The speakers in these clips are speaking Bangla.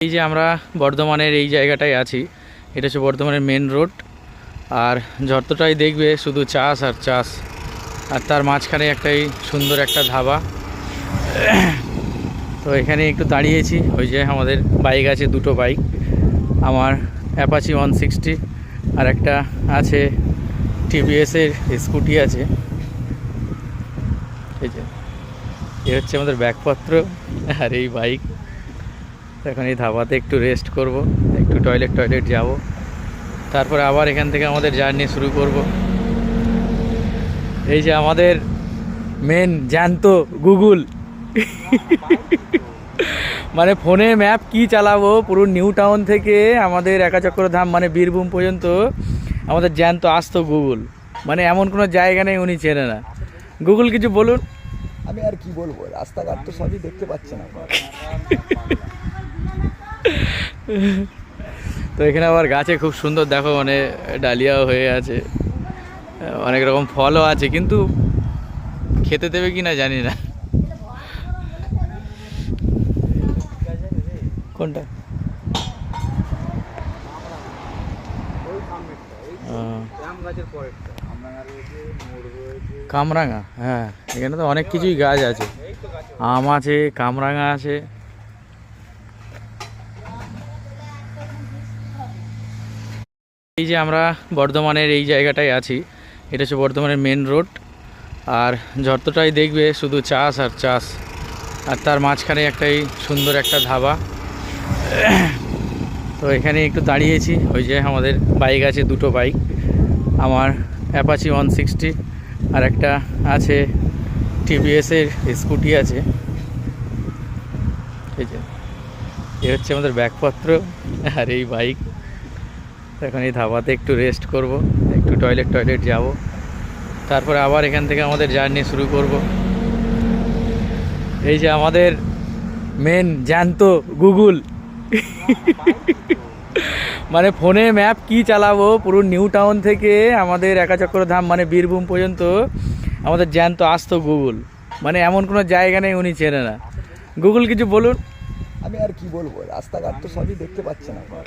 এই যে আমরা বর্ধমানের এই জায়গাটায় আছি, এটা হচ্ছে বর্ধমানের মেন রোড। আর যতটাই দেখবে শুধু চাষ আর চাষ, আর তার মাঝখানে একটাই সুন্দর একটা ধাবা। তো এখানে একটু দাঁড়িয়েছি, ওই যে আমাদের বাইক আছে, দুটো বাইক, আমার অ্যাপাচি 160 আর একটা আছে টিভিএসের স্কুটি আছে। এই যে এ হচ্ছে আমাদের ব্যাগপত্র আর এই বাইক। এখন এই ধাবাতে একটু রেস্ট করব, একটু টয়লেট যাব, তারপরে আবার এখান থেকে আমাদের জার্নি শুরু করব। এই যে আমাদের মেন জ্যান্ত গুগল, মানে ফোনে ম্যাপ কি চালাবো, পুরো নিউ টাউন থেকে আমাদের একাচক্রধাম মানে বীরভূম পর্যন্ত আমাদের জ্যান্ত আসত গুগল। মানে এমন কোনো জায়গা নেই উনি চেনে না। গুগল কিছু বলুন। আমি আর কি বলবো, রাস্তাঘাট তো সবই দেখতে পাচ্ছেন আপনারা। তো এখানে আবার গাছে খুব সুন্দর দেখো, মানে ডালিয়াও হয়ে আছে, অনেক রকম ফলও আছে, কিন্তু খেতে দেবে কি না জানি না। কোনটা? কামরাঙা, হ্যাঁ এখানে তো অনেক কিছুই গাছ আছে, আম আছে, কামরাঙা আছে। এই যে আমরা বর্ধমানের এই জায়গাটায় আছি, এটা হচ্ছে বর্ধমানের মেন রোড। আর যতটাই দেখবে শুধু চাষ আর চাষ, আর তার মাঝখানে একটাই সুন্দর একটা ধাবা। তো এখানে একটু দাঁড়িয়েছি, ওই যে আমাদের বাইক আছে, দুটো বাইক, আমার অ্যাপাচি 160 আর একটা আছে টিভিএসের স্কুটি আছে। এই যে এ হচ্ছে আমাদের ব্যাগপত্র আর এই বাইক। এখন এই ধাবাতে একটু রেস্ট করব, একটু টয়লেট যাব, তারপরে আবার এখান থেকে আমাদের জার্নি শুরু করব। এই যে আমাদের মেন জ্যান্ত গুগল, মানে ফোনে ম্যাপ কি চালাবো, পুরো নিউ টাউন থেকে আমাদের একাচক্রধাম মানে বীরভূম পর্যন্ত আমাদের জ্যান্ত আসতো গুগল। মানে এমন কোনো জায়গা নেই উনি চেনে না। গুগল কিছু বলুন। আমি আর কি বলবো, রাস্তাঘাট তো সবই দেখতে পাচ্ছেন আপনারা।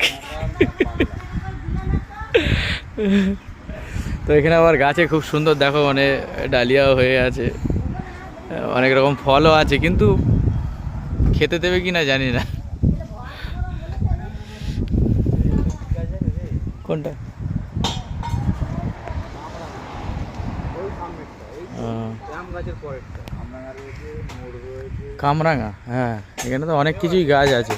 তো এখানে আবার গাছে খুব সুন্দর দেখো, মানে ডালিয়াও হয়ে আছে, অনেক রকম ফলও আছে, কিন্তু খেতে দেবে কি না জানি না। কোনটা? কামরাঙা, হ্যাঁ এখানে তো অনেক কিছুই গাছ আছে।